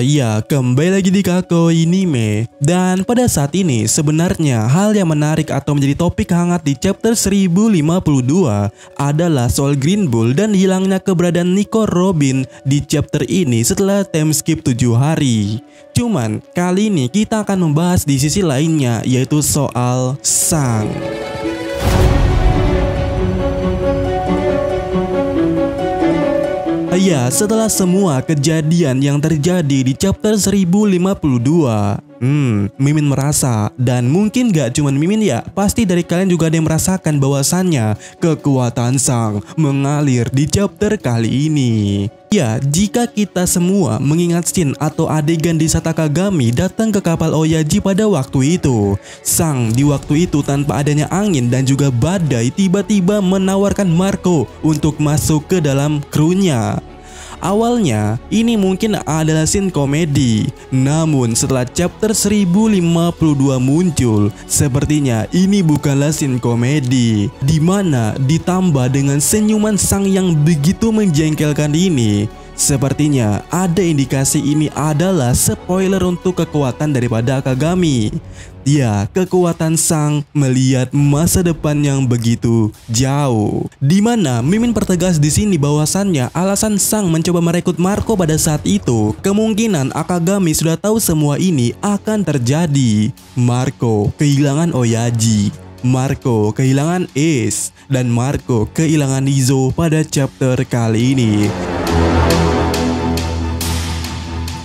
Ya, kembali lagi di Kakoi Anime. Dan pada saat ini sebenarnya hal yang menarik atau menjadi topik hangat di chapter 1052 adalah soal Green Bull dan hilangnya keberadaan Nico Robin di chapter ini setelah time skip 7 hari. Cuman kali ini kita akan membahas di sisi lainnya, yaitu soal Sang. Ya, setelah semua kejadian yang terjadi di chapter 1052, Mimin merasa, dan mungkin gak cuman Mimin ya, pasti dari kalian juga ada yang merasakan bahwasannya kekuatan Sang mengalir di chapter kali ini. Ya, jika kita semua mengingat scene atau adegan di saat Akagami datang ke kapal Oyaji pada waktu itu, Sang di waktu itu tanpa adanya angin dan juga badai tiba-tiba menawarkan Marco untuk masuk ke dalam krunya. Awalnya ini mungkin adalah scene komedi, namun setelah chapter 1052 muncul, sepertinya ini bukanlah scene komedi, dimana ditambah dengan senyuman Sang yang begitu menjengkelkan ini. Sepertinya ada indikasi ini adalah spoiler untuk kekuatan daripada Akagami. Ya, kekuatan Sang melihat masa depan yang begitu jauh. Dimana Mimin pertegas di sini bahwasannya alasan Sang mencoba merekrut Marco pada saat itu, kemungkinan Akagami sudah tahu semua ini akan terjadi. Marco kehilangan Oyaji, Marco kehilangan Ace, dan Marco kehilangan Izo pada chapter kali ini.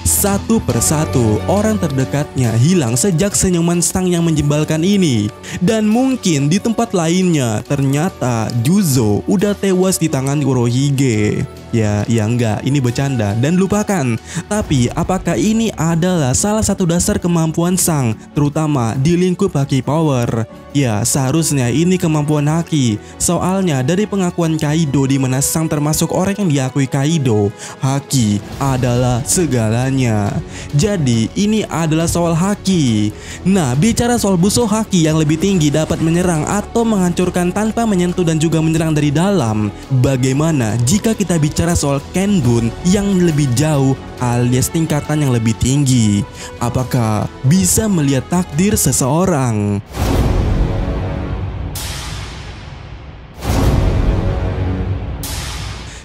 Satu persatu orang terdekatnya hilang sejak senyuman Sang yang menjebalkan ini. Dan mungkin di tempat lainnya ternyata Juzo udah tewas di tangan Kurohige. Ya enggak, ini bercanda dan lupakan. Tapi apakah ini adalah salah satu dasar kemampuan Sang, terutama di lingkup Haki Power? Ya, seharusnya ini kemampuan Haki. Soalnya dari pengakuan Kaido di mana Sang termasuk orang yang diakui Kaido, Haki adalah segalanya. Jadi ini adalah soal Haki. Nah, bicara soal Busou Haki yang lebih tinggi dapat menyerang atau menghancurkan tanpa menyentuh dan juga menyerang dari dalam. Bagaimana jika kita bicara soal Kenbun yang lebih jauh alias tingkatan yang lebih tinggi? Apakah bisa melihat takdir seseorang?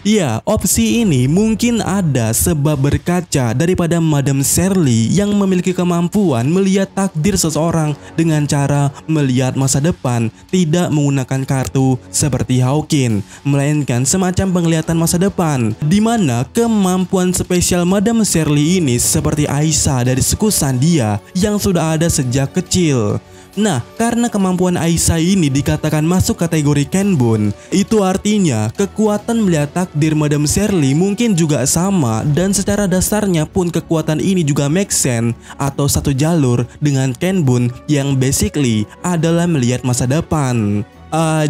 Ya, opsi ini mungkin ada sebab berkaca daripada Madam Shirley yang memiliki kemampuan melihat takdir seseorang dengan cara melihat masa depan, tidak menggunakan kartu seperti Hawking, melainkan semacam penglihatan masa depan, di mana kemampuan spesial Madam Shirley ini seperti Aisyah dari suku Sandia yang sudah ada sejak kecil. Nah, karena kemampuan Aisyah ini dikatakan masuk kategori Kenbun, itu artinya kekuatan melihat takdir Madam Shirley mungkin juga sama, dan secara dasarnya pun kekuatan ini juga make sense atau satu jalur dengan Kenbun yang basically adalah melihat masa depan.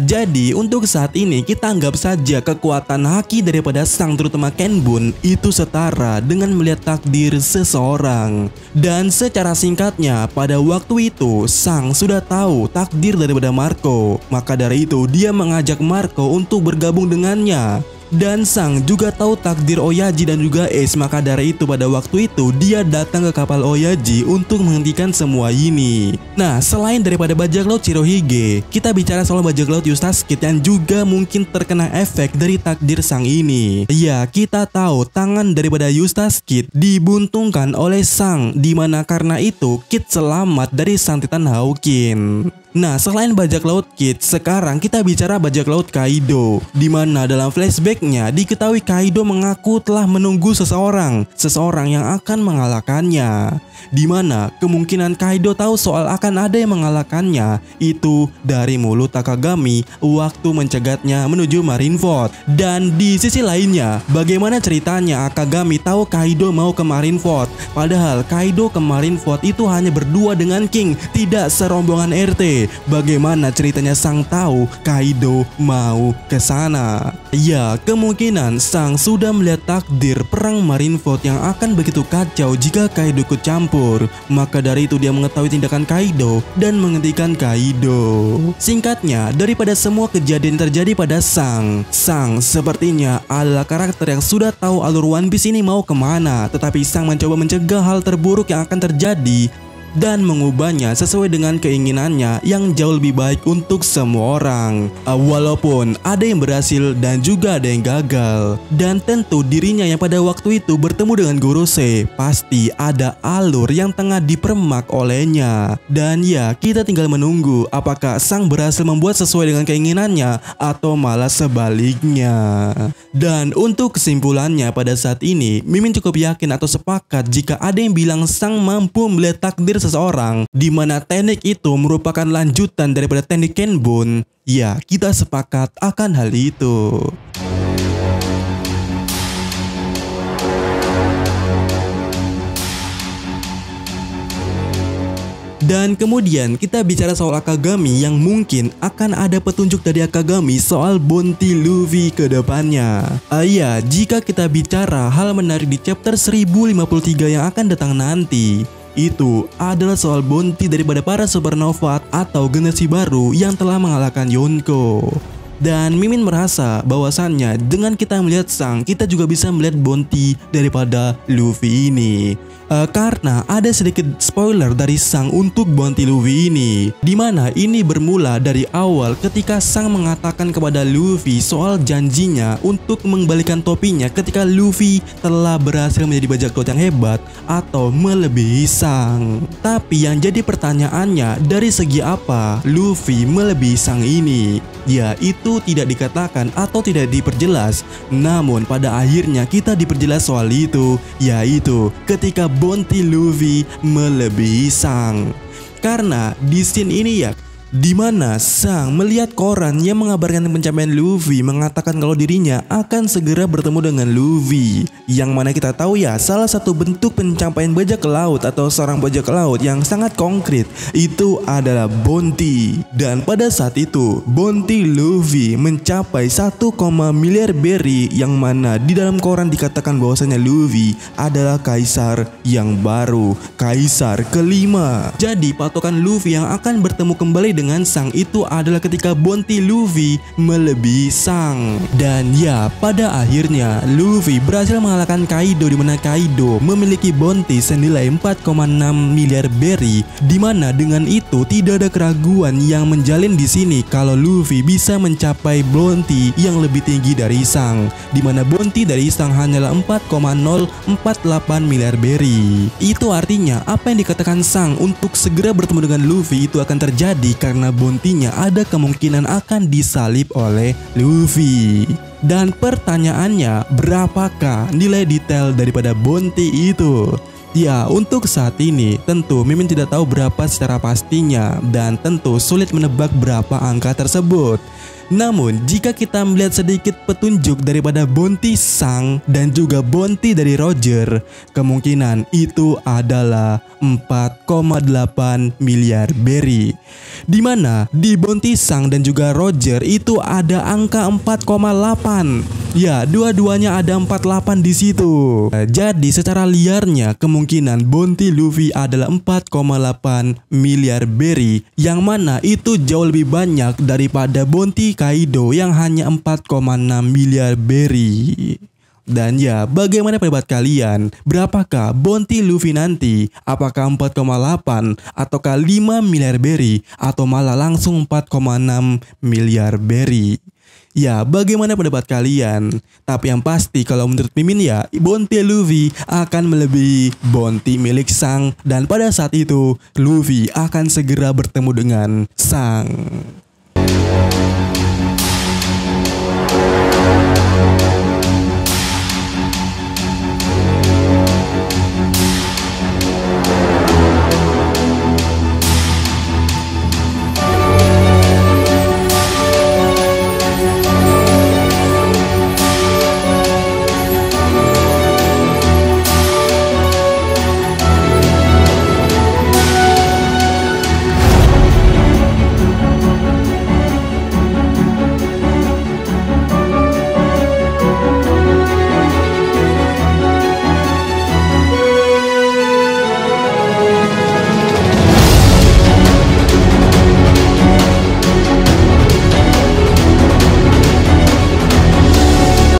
Jadi untuk saat ini kita anggap saja kekuatan Haki daripada Sang terutama Kenbun itu setara dengan melihat takdir seseorang. Dan secara singkatnya, pada waktu itu Sang sudah tahu takdir daripada Marco. Maka dari itu dia mengajak Marco untuk bergabung dengannya. Dan Sang juga tahu takdir Oyaji dan juga Ace, maka dari itu pada waktu itu dia datang ke kapal Oyaji untuk menghentikan semua ini. Nah, selain daripada bajak laut Shirohige, kita bicara soal bajak laut Eustace Kid yang juga mungkin terkena efek dari takdir Sang ini. Ya, kita tahu tangan daripada Eustace Kid dibuntungkan oleh Sang, dimana karena itu Kid selamat dari santitan Hawking. Nah, selain bajak laut Kid, sekarang kita bicara bajak laut Kaido, dimana dalam flashbacknya diketahui Kaido mengaku telah menunggu seseorang yang akan mengalahkannya. Dimana kemungkinan Kaido tahu soal akan ada yang mengalahkannya itu dari mulut Akagami waktu mencegatnya menuju Marineford. Dan di sisi lainnya, bagaimana ceritanya Akagami tahu Kaido mau ke Marineford, padahal Kaido ke Marineford itu hanya berdua dengan King, tidak serombongan RT. Oke, bagaimana ceritanya Sang tahu Kaido mau ke sana? Ya, kemungkinan Sang sudah melihat takdir perang Marineford yang akan begitu kacau jika Kaido ikut campur. Maka dari itu dia mengetahui tindakan Kaido dan menghentikan Kaido. Singkatnya, daripada semua kejadian terjadi pada Sang sepertinya adalah karakter yang sudah tahu alur One Piece ini mau kemana. Tetapi Sang mencoba mencegah hal terburuk yang akan terjadi dan mengubahnya sesuai dengan keinginannya yang jauh lebih baik untuk semua orang. Walaupun ada yang berhasil dan juga ada yang gagal. Dan tentu dirinya yang pada waktu itu bertemu dengan Gorosei, pasti ada alur yang tengah dipermak olehnya. Dan ya, kita tinggal menunggu apakah Sang berhasil membuat sesuai dengan keinginannya atau malah sebaliknya. Dan untuk kesimpulannya pada saat ini, Mimin cukup yakin atau sepakat jika ada yang bilang Sang mampu melihat takdir seseorang, di mana teknik itu merupakan lanjutan daripada teknik Kenbun. Ya, kita sepakat akan hal itu. Dan kemudian kita bicara soal Akagami yang mungkin akan ada petunjuk dari Akagami soal bounty Luffy ke depannya. Ya, jika kita bicara hal menarik di chapter 1053 yang akan datang nanti, itu adalah soal bounty daripada para supernova atau generasi baru yang telah mengalahkan Yonko. Dan Mimin merasa bahwasannya dengan kita melihat Sang, kita juga bisa melihat bounty daripada Luffy ini. Karena ada sedikit spoiler dari Sang untuk bounty Luffy ini, dimana ini bermula dari awal ketika Sang mengatakan kepada Luffy soal janjinya untuk mengembalikan topinya ketika Luffy telah berhasil menjadi bajak laut yang hebat atau melebihi Sang. Tapi yang jadi pertanyaannya, dari segi apa Luffy melebihi Sang ini? Ya, itu tidak dikatakan atau tidak diperjelas. Namun pada akhirnya kita diperjelas soal itu, yaitu ketika bounty Luffy melebihi Sang. Karena di scene ini ya, dimana Sang melihat koran yang mengabarkan pencapaian Luffy, mengatakan kalau dirinya akan segera bertemu dengan Luffy. Yang mana kita tahu ya, salah satu bentuk pencapaian bajak laut atau seorang bajak laut yang sangat konkret itu adalah bounty. Dan pada saat itu bounty Luffy mencapai 1, miliar berry, yang mana di dalam koran dikatakan bahwasanya Luffy adalah kaisar yang baru, kaisar kelima. Jadi patokan Luffy yang akan bertemu kembali dengan Sang itu adalah ketika bounty Luffy melebihi Sang. Dan ya, pada akhirnya Luffy berhasil mengalahkan Kaido, di mana Kaido memiliki bounty senilai 4,6 miliar berry, di mana dengan itu tidak ada keraguan yang menjalin di sini kalau Luffy bisa mencapai bounty yang lebih tinggi dari Sang, di mana bounty dari Sang hanyalah 4,048 miliar berry. Itu artinya apa yang dikatakan Sang untuk segera bertemu dengan Luffy itu akan terjadi karena bounty-nya ada kemungkinan akan disalib oleh Luffy. Dan pertanyaannya, berapakah nilai detail daripada bounty itu? Ya, untuk saat ini tentu Mimin tidak tahu berapa secara pastinya dan tentu sulit menebak berapa angka tersebut. Namun jika kita melihat sedikit petunjuk daripada bounty Sang dan juga bounty dari Roger, kemungkinan itu adalah 4,8 miliar berry. Dimana di bounty Sang dan juga Roger itu ada angka 4,8. Ya, dua-duanya ada 48 di situ. Jadi secara liarnya kemungkinan bounty Luffy adalah 4,8 miliar berry, yang mana itu jauh lebih banyak daripada bounty Kaido yang hanya 4,6 miliar berry. Dan ya, bagaimana pendapat kalian? Berapakah bounty Luffy nanti? Apakah 4,8 ataukah 5 miliar berry atau malah langsung 4,6 miliar berry? Ya, bagaimana pendapat kalian? Tapi yang pasti kalau menurut Mimin ya, bounty Luffy akan melebihi bounty milik Sang, dan pada saat itu Luffy akan segera bertemu dengan Sang.